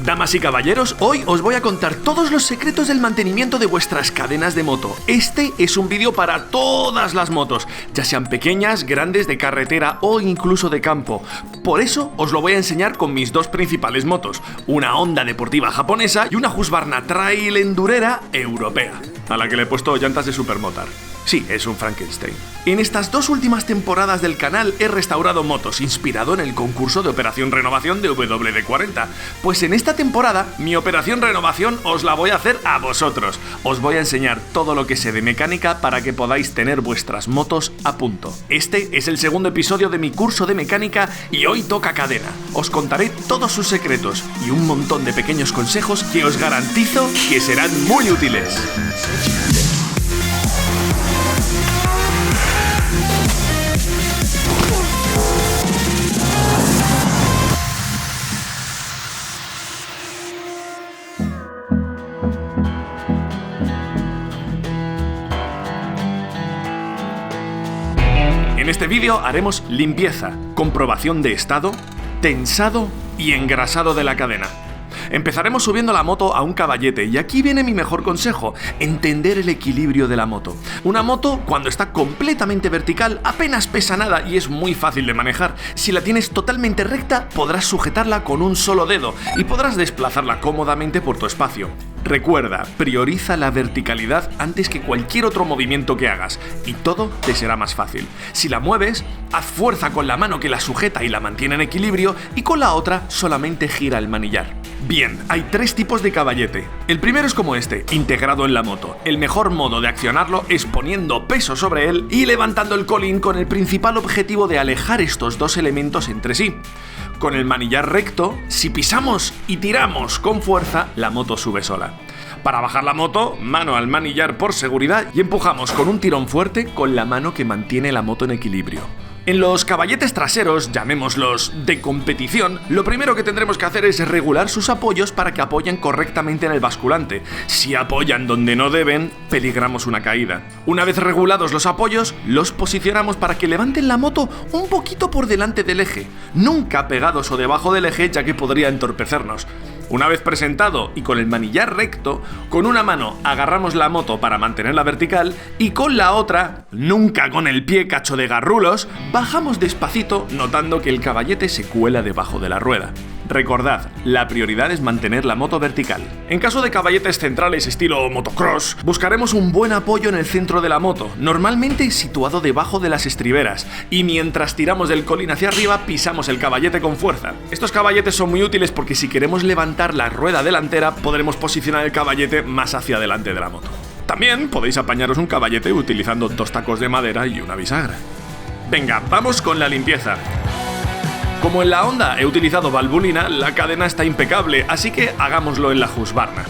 Damas y caballeros, hoy os voy a contar todos los secretos del mantenimiento de vuestras cadenas de moto. Este es un vídeo para todas las motos, ya sean pequeñas, grandes, de carretera o incluso de campo. Por eso os lo voy a enseñar con mis dos principales motos, una Honda deportiva japonesa y una Husqvarna Trail endurera europea, a la que le he puesto llantas de Supermotar. Sí, es un Frankenstein. En estas dos últimas temporadas del canal he restaurado motos inspirado en el concurso de Operación Renovación de WD-40. Pues en esta temporada, mi Operación Renovación os la voy a hacer a vosotros. Os voy a enseñar todo lo que sé de mecánica para que podáis tener vuestras motos a punto. Este es el segundo episodio de mi curso de mecánica y hoy toca cadena. Os contaré todos sus secretos y un montón de pequeños consejos que os garantizo que serán muy útiles. En este vídeo haremos limpieza, comprobación de estado, tensado y engrasado de la cadena. Empezaremos subiendo la moto a un caballete y aquí viene mi mejor consejo, entender el equilibrio de la moto. Una moto, cuando está completamente vertical, apenas pesa nada y es muy fácil de manejar. Si la tienes totalmente recta, podrás sujetarla con un solo dedo y podrás desplazarla cómodamente por tu espacio. Recuerda, prioriza la verticalidad antes que cualquier otro movimiento que hagas y todo te será más fácil. Si la mueves, haz fuerza con la mano que la sujeta y la mantiene en equilibrio y con la otra solamente gira el manillar. Bien, hay tres tipos de caballete. El primero es como este, integrado en la moto. El mejor modo de accionarlo es poniendo peso sobre él y levantando el colín con el principal objetivo de alejar estos dos elementos entre sí. Con el manillar recto, si pisamos y tiramos con fuerza, la moto sube sola. Para bajar la moto, mano al manillar por seguridad y empujamos con un tirón fuerte con la mano que mantiene la moto en equilibrio. En los caballetes traseros, llamémoslos de competición, lo primero que tendremos que hacer es regular sus apoyos para que apoyen correctamente en el basculante. Si apoyan donde no deben, peligramos una caída. Una vez regulados los apoyos, los posicionamos para que levanten la moto un poquito por delante del eje, nunca pegados o debajo del eje, ya que podría entorpecernos. Una vez presentado y con el manillar recto, con una mano agarramos la moto para mantenerla vertical y con la otra, nunca con el pie cacho de garrulos, bajamos despacito notando que el caballete se cuela debajo de la rueda. Recordad, la prioridad es mantener la moto vertical. En caso de caballetes centrales estilo motocross, buscaremos un buen apoyo en el centro de la moto, normalmente situado debajo de las estriberas, y mientras tiramos del colín hacia arriba pisamos el caballete con fuerza. Estos caballetes son muy útiles porque si queremos levantar la rueda delantera, podremos posicionar el caballete más hacia adelante de la moto. También podéis apañaros un caballete utilizando dos tacos de madera y una bisagra. Venga, vamos con la limpieza. Como en la Honda he utilizado valvulina, la cadena está impecable, así que hagámoslo en la Husqvarna.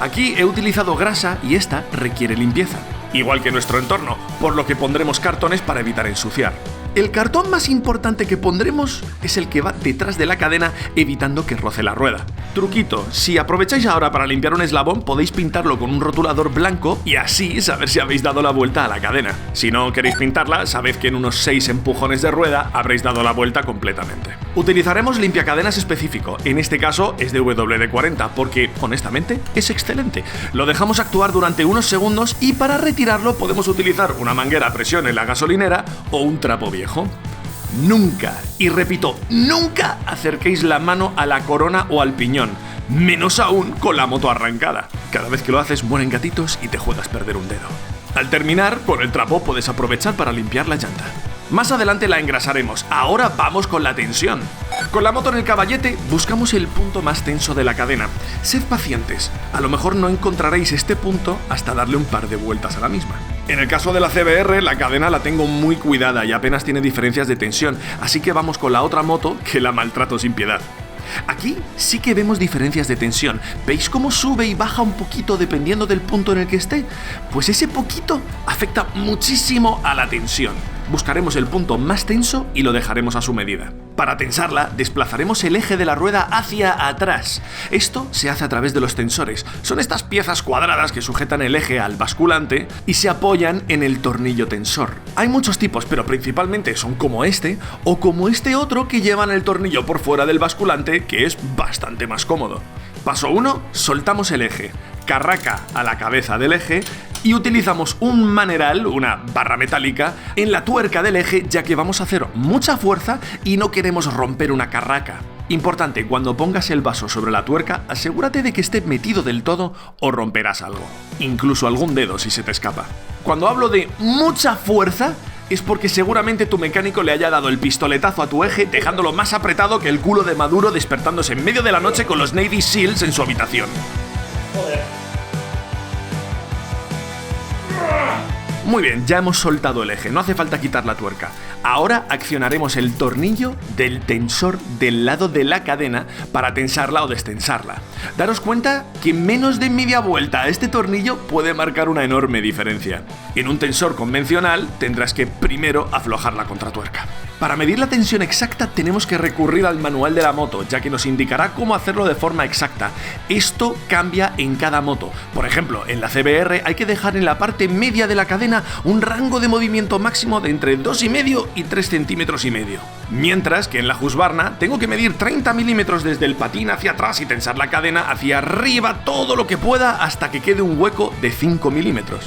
Aquí he utilizado grasa y esta requiere limpieza, igual que nuestro entorno, por lo que pondremos cartones para evitar ensuciar. El cartón más importante que pondremos es el que va detrás de la cadena, evitando que roce la rueda. Truquito, si aprovecháis ahora para limpiar un eslabón, podéis pintarlo con un rotulador blanco y así saber si habéis dado la vuelta a la cadena. Si no queréis pintarla, sabed que en unos 6 empujones de rueda habréis dado la vuelta completamente. Utilizaremos limpiacadenas específico, en este caso es de WD-40 porque, honestamente, es excelente. Lo dejamos actuar durante unos segundos y para retirarlo podemos utilizar una manguera a presión en la gasolinera o un trapo viejo. Nunca, y repito, nunca acerquéis la mano a la corona o al piñón, menos aún con la moto arrancada. Cada vez que lo haces mueren gatitos y te juegas perder un dedo. Al terminar, con el trapo puedes aprovechar para limpiar la llanta. Más adelante la engrasaremos, ahora vamos con la tensión. Con la moto en el caballete buscamos el punto más tenso de la cadena. Sed pacientes, a lo mejor no encontraréis este punto hasta darle un par de vueltas a la misma. En el caso de la CBR, la cadena la tengo muy cuidada y apenas tiene diferencias de tensión, así que vamos con la otra moto que la maltrato sin piedad. Aquí sí que vemos diferencias de tensión. ¿Veis cómo sube y baja un poquito dependiendo del punto en el que esté? Pues ese poquito afecta muchísimo a la tensión. Buscaremos el punto más tenso y lo dejaremos a su medida. Para tensarla, desplazaremos el eje de la rueda hacia atrás. Esto se hace a través de los tensores. Son estas piezas cuadradas que sujetan el eje al basculante y se apoyan en el tornillo tensor. Hay muchos tipos, pero principalmente son como este o como este otro que llevan el tornillo por fuera del basculante, que es bastante más cómodo. Paso 1, soltamos el eje, carraca a la cabeza del eje y utilizamos un maneral, una barra metálica, en la tuerca del eje, ya que vamos a hacer mucha fuerza y no queremos romper una carraca. Importante, cuando pongas el vaso sobre la tuerca, asegúrate de que esté metido del todo o romperás algo, incluso algún dedo si se te escapa. Cuando hablo de mucha fuerza, es porque seguramente tu mecánico le haya dado el pistoletazo a tu eje, dejándolo más apretado que el culo de Maduro despertándose en medio de la noche con los Navy Seals en su habitación. Joder. Muy bien, ya hemos soltado el eje, no hace falta quitar la tuerca. Ahora accionaremos el tornillo del tensor del lado de la cadena para tensarla o destensarla. Daros cuenta que menos de media vuelta a este tornillo puede marcar una enorme diferencia. En un tensor convencional tendrás que primero aflojar la contratuerca. Para medir la tensión exacta tenemos que recurrir al manual de la moto, ya que nos indicará cómo hacerlo de forma exacta. Esto cambia en cada moto. Por ejemplo, en la CBR hay que dejar en la parte media de la cadena un rango de movimiento máximo de entre 2,5 y 3,5 centímetros. Mientras que en la Husqvarna tengo que medir 30 milímetros desde el patín hacia atrás y tensar la cadena hacia arriba todo lo que pueda hasta que quede un hueco de 5 milímetros.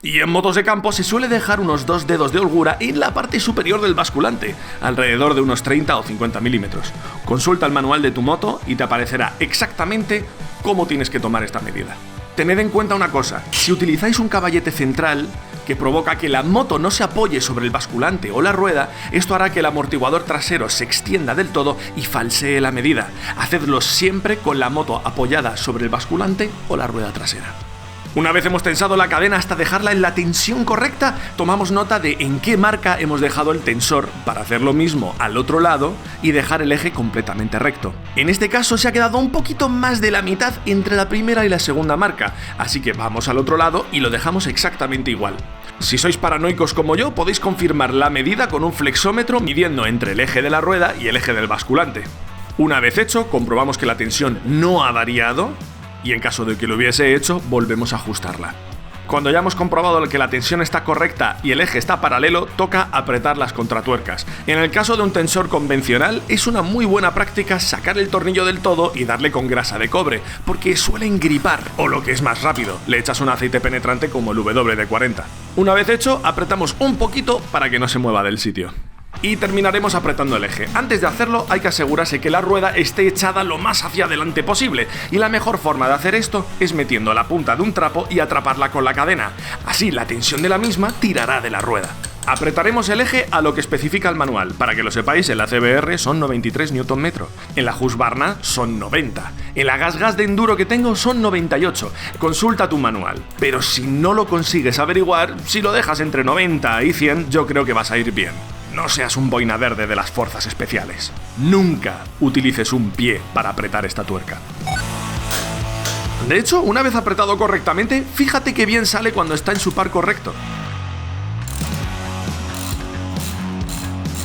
Y en motos de campo se suele dejar unos 2 dedos de holgura en la parte superior del basculante, alrededor de unos 30 o 50 milímetros. Consulta el manual de tu moto y te aparecerá exactamente cómo tienes que tomar esta medida. Tened en cuenta una cosa, si utilizáis un caballete central que provoca que la moto no se apoye sobre el basculante o la rueda, esto hará que el amortiguador trasero se extienda del todo y falsee la medida. Hacedlo siempre con la moto apoyada sobre el basculante o la rueda trasera. Una vez hemos tensado la cadena hasta dejarla en la tensión correcta, tomamos nota de en qué marca hemos dejado el tensor para hacer lo mismo al otro lado y dejar el eje completamente recto. En este caso se ha quedado un poquito más de la mitad entre la primera y la segunda marca, así que vamos al otro lado y lo dejamos exactamente igual. Si sois paranoicos como yo, podéis confirmar la medida con un flexómetro midiendo entre el eje de la rueda y el eje del basculante. Una vez hecho, comprobamos que la tensión no ha variado, y en caso de que lo hubiese hecho, volvemos a ajustarla. Cuando ya hemos comprobado que la tensión está correcta y el eje está paralelo, toca apretar las contratuercas. En el caso de un tensor convencional, es una muy buena práctica sacar el tornillo del todo y darle con grasa de cobre, porque suelen gripar, o lo que es más rápido, le echas un aceite penetrante como el WD-40. Una vez hecho, apretamos un poquito para que no se mueva del sitio. Y terminaremos apretando el eje. Antes de hacerlo hay que asegurarse que la rueda esté echada lo más hacia adelante posible, y la mejor forma de hacer esto es metiendo la punta de un trapo y atraparla con la cadena. Así la tensión de la misma tirará de la rueda. Apretaremos el eje a lo que especifica el manual. Para que lo sepáis, en la CBR son 93 Nm, en la Husqvarna son 90, en la GasGas de enduro que tengo son 98. Consulta tu manual, pero si no lo consigues averiguar, si lo dejas entre 90 y 100, yo creo que vas a ir bien. No seas un boina verde de las fuerzas especiales. Nunca utilices un pie para apretar esta tuerca. De hecho, una vez apretado correctamente, fíjate qué bien sale cuando está en su par correcto.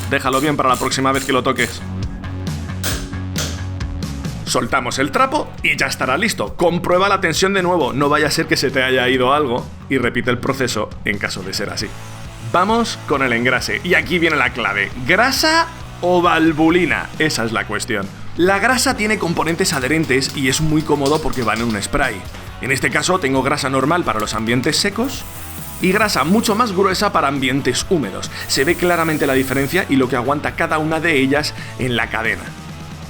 Déjalo bien para la próxima vez que lo toques. Soltamos el trapo y ya estará listo. Comprueba la tensión de nuevo, no vaya a ser que se te haya ido algo, y repite el proceso en caso de ser así. Vamos con el engrase, y aquí viene la clave. ¿Grasa o valvulina? Esa es la cuestión. La grasa tiene componentes adherentes y es muy cómodo porque van en un spray. En este caso tengo grasa normal para los ambientes secos y grasa mucho más gruesa para ambientes húmedos. Se ve claramente la diferencia y lo que aguanta cada una de ellas en la cadena.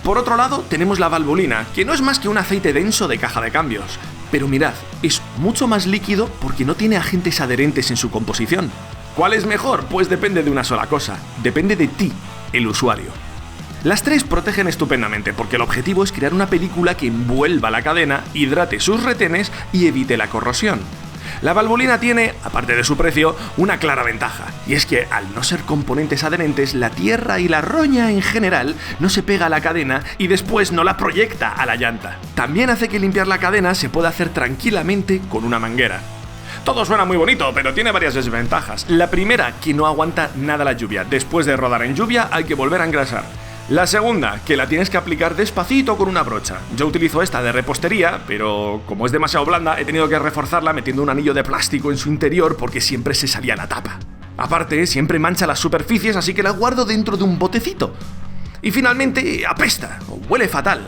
Por otro lado, tenemos la valvulina, que no es más que un aceite denso de caja de cambios. Pero mirad, es mucho más líquido porque no tiene agentes adherentes en su composición. ¿Cuál es mejor? Pues depende de una sola cosa. Depende de ti, el usuario. Las tres protegen estupendamente porque el objetivo es crear una película que envuelva la cadena, hidrate sus retenes y evite la corrosión. La valvulina tiene, aparte de su precio, una clara ventaja, y es que al no ser componentes adherentes, la tierra y la roña en general no se pega a la cadena y después no la proyecta a la llanta. También hace que limpiar la cadena se pueda hacer tranquilamente con una manguera. Todo suena muy bonito, pero tiene varias desventajas. La primera, que no aguanta nada la lluvia. Después de rodar en lluvia hay que volver a engrasar. La segunda, que la tienes que aplicar despacito con una brocha. Yo utilizo esta de repostería, pero como es demasiado blanda, he tenido que reforzarla metiendo un anillo de plástico en su interior porque siempre se salía la tapa. Aparte, siempre mancha las superficies, así que la guardo dentro de un botecito. Y finalmente, apesta, o huele fatal.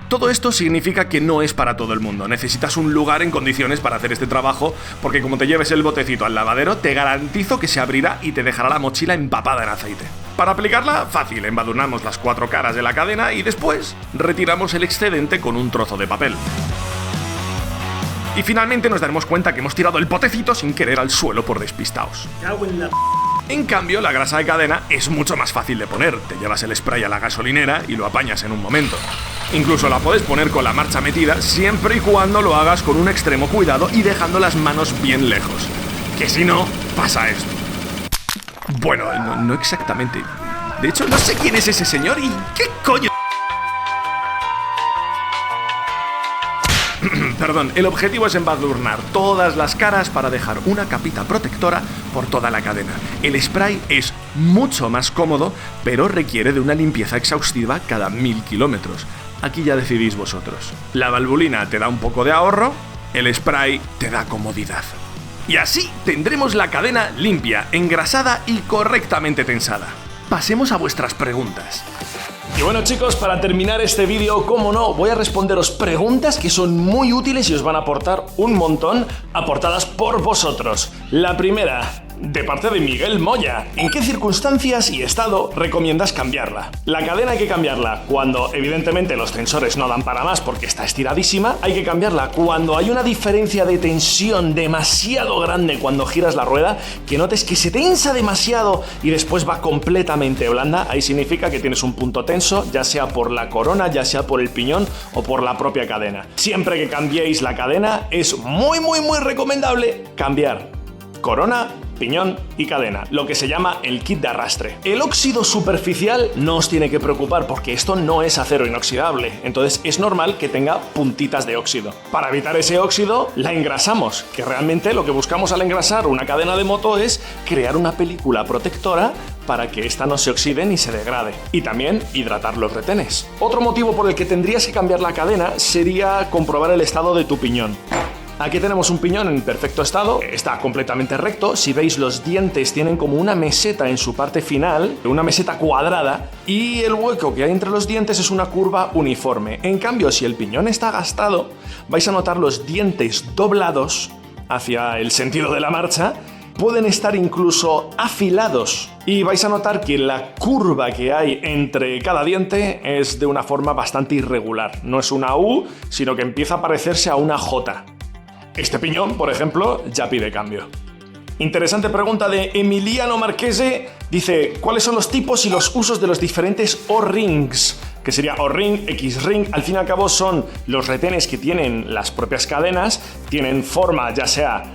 Todo esto significa que no es para todo el mundo. Necesitas un lugar en condiciones para hacer este trabajo, porque como te lleves el botecito al lavadero, te garantizo que se abrirá y te dejará la mochila empapada en aceite. Para aplicarla, fácil, embadurnamos las 4 caras de la cadena y después retiramos el excedente con un trozo de papel. Y finalmente nos daremos cuenta que hemos tirado el botecito sin querer al suelo por despistaos. En cambio, la grasa de cadena es mucho más fácil de poner. Te llevas el spray a la gasolinera y lo apañas en un momento. Incluso la puedes poner con la marcha metida siempre y cuando lo hagas con un extremo cuidado y dejando las manos bien lejos. Que si no, pasa esto. Bueno, no exactamente. De hecho, no sé quién es ese señor y qué coño... Perdón, el objetivo es embadurnar todas las caras para dejar una capita protectora por toda la cadena. El spray es mucho más cómodo, pero requiere de una limpieza exhaustiva cada 1000 kilómetros. Aquí ya decidís vosotros. La valvulina te da un poco de ahorro, el spray te da comodidad. Y así tendremos la cadena limpia, engrasada y correctamente tensada. Pasemos a vuestras preguntas. Y bueno, chicos, para terminar este vídeo, como no, voy a responderos preguntas que son muy útiles y os van a aportar un montón, aportadas por vosotros. La primera, de parte de Miguel Moya: ¿en qué circunstancias y estado recomiendas cambiarla? La cadena hay que cambiarla cuando evidentemente los tensores no dan para más porque está estiradísima. Hay que cambiarla cuando hay una diferencia de tensión demasiado grande cuando giras la rueda, que notes que se tensa demasiado y después va completamente blanda. Ahí significa que tienes un punto tenso, ya sea por la corona, ya sea por el piñón o por la propia cadena. Siempre que cambiéis la cadena es muy recomendable cambiar corona, piñón y cadena, lo que se llama el kit de arrastre. El óxido superficial no os tiene que preocupar porque esto no es acero inoxidable, entonces es normal que tenga puntitas de óxido. Para evitar ese óxido, la engrasamos, que realmente lo que buscamos al engrasar una cadena de moto es crear una película protectora para que esta no se oxide ni se degrade, y también hidratar los retenes. Otro motivo por el que tendrías que cambiar la cadena sería comprobar el estado de tu piñón. Aquí tenemos un piñón en perfecto estado, está completamente recto. Si veis, los dientes tienen como una meseta en su parte final, una meseta cuadrada, y el hueco que hay entre los dientes es una curva uniforme. En cambio, si el piñón está gastado, vais a notar los dientes doblados hacia el sentido de la marcha, pueden estar incluso afilados, y vais a notar que la curva que hay entre cada diente es de una forma bastante irregular. No es una U, sino que empieza a parecerse a una J. Este piñón, por ejemplo, ya pide cambio. Interesante pregunta de Emiliano Marchese. Dice: ¿cuáles son los tipos y los usos de los diferentes O-rings? Que sería O-ring, X-ring. Al fin y al cabo son los retenes que tienen las propias cadenas. Tienen forma ya sea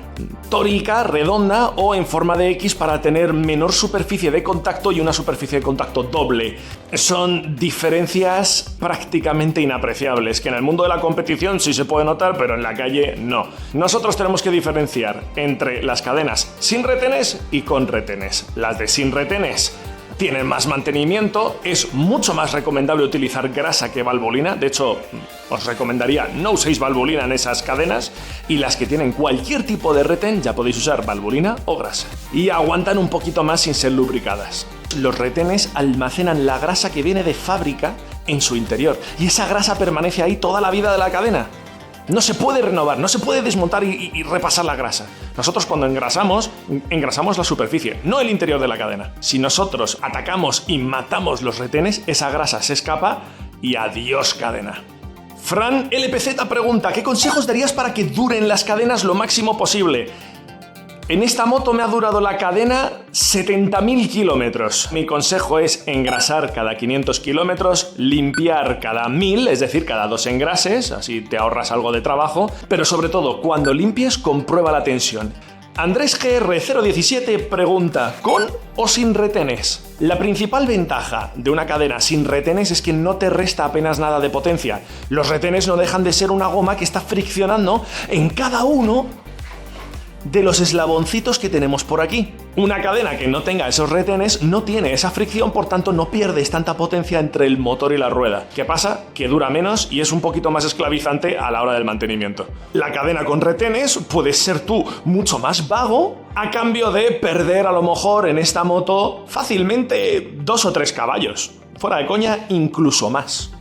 tórica, redonda o en forma de X para tener menor superficie de contacto y una superficie de contacto doble. Son diferencias prácticamente inapreciables, que en el mundo de la competición sí se puede notar, pero en la calle no. Nosotros tenemos que diferenciar entre las cadenas sin retenes y con retenes. Las de sin retenes tienen más mantenimiento, es mucho más recomendable utilizar grasa que valvulina. De hecho, os recomendaría no uséis valvulina en esas cadenas, y las que tienen cualquier tipo de retén ya podéis usar valvulina o grasa. Y aguantan un poquito más sin ser lubricadas. Los retenes almacenan la grasa que viene de fábrica en su interior, y esa grasa permanece ahí toda la vida de la cadena. No se puede renovar, no se puede desmontar y repasar la grasa. Nosotros cuando engrasamos la superficie, no el interior de la cadena. Si nosotros atacamos y matamos los retenes, esa grasa se escapa y adiós cadena. Fran LPZ pregunta: ¿qué consejos darías para que duren las cadenas lo máximo posible? En esta moto me ha durado la cadena 70.000 kilómetros. Mi consejo es engrasar cada 500 kilómetros, limpiar cada 1000, es decir, cada 2 engrases, así te ahorras algo de trabajo, pero sobre todo, cuando limpies, comprueba la tensión. Andrés GR017 pregunta: ¿con o sin retenes? La principal ventaja de una cadena sin retenes es que no te resta apenas nada de potencia. Los retenes no dejan de ser una goma que está friccionando en cada uno de los eslaboncitos que tenemos por aquí. Una cadena que no tenga esos retenes no tiene esa fricción, por tanto no pierdes tanta potencia entre el motor y la rueda. ¿Qué pasa? Que dura menos y es un poquito más esclavizante a la hora del mantenimiento. La cadena con retenes puedes ser tú mucho más vago a cambio de perder a lo mejor en esta moto fácilmente 2 o 3 caballos. Fuera de coña, incluso más.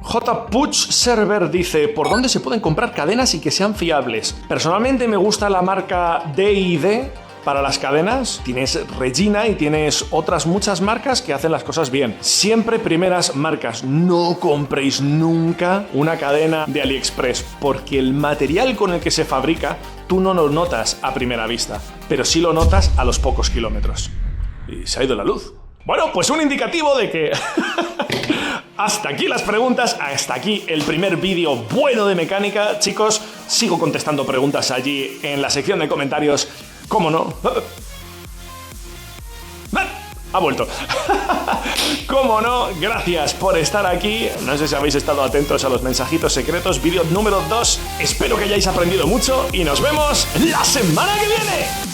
J. Puch Server dice: ¿por dónde se pueden comprar cadenas y que sean fiables? Personalmente me gusta la marca D&D para las cadenas. Tienes Regina y tienes otras muchas marcas que hacen las cosas bien. Siempre primeras marcas. No compréis nunca una cadena de AliExpress, porque el material con el que se fabrica tú no lo notas a primera vista, pero sí lo notas a los pocos kilómetros. Y se ha ido la luz. Bueno, pues un indicativo de que... Hasta aquí las preguntas, hasta aquí el primer vídeo bueno de mecánica. Chicos, sigo contestando preguntas allí en la sección de comentarios. ¿Cómo no? Ha vuelto. ¿Cómo no? Gracias por estar aquí. No sé si habéis estado atentos a los mensajitos secretos. Vídeo número 2. Espero que hayáis aprendido mucho y nos vemos la semana que viene.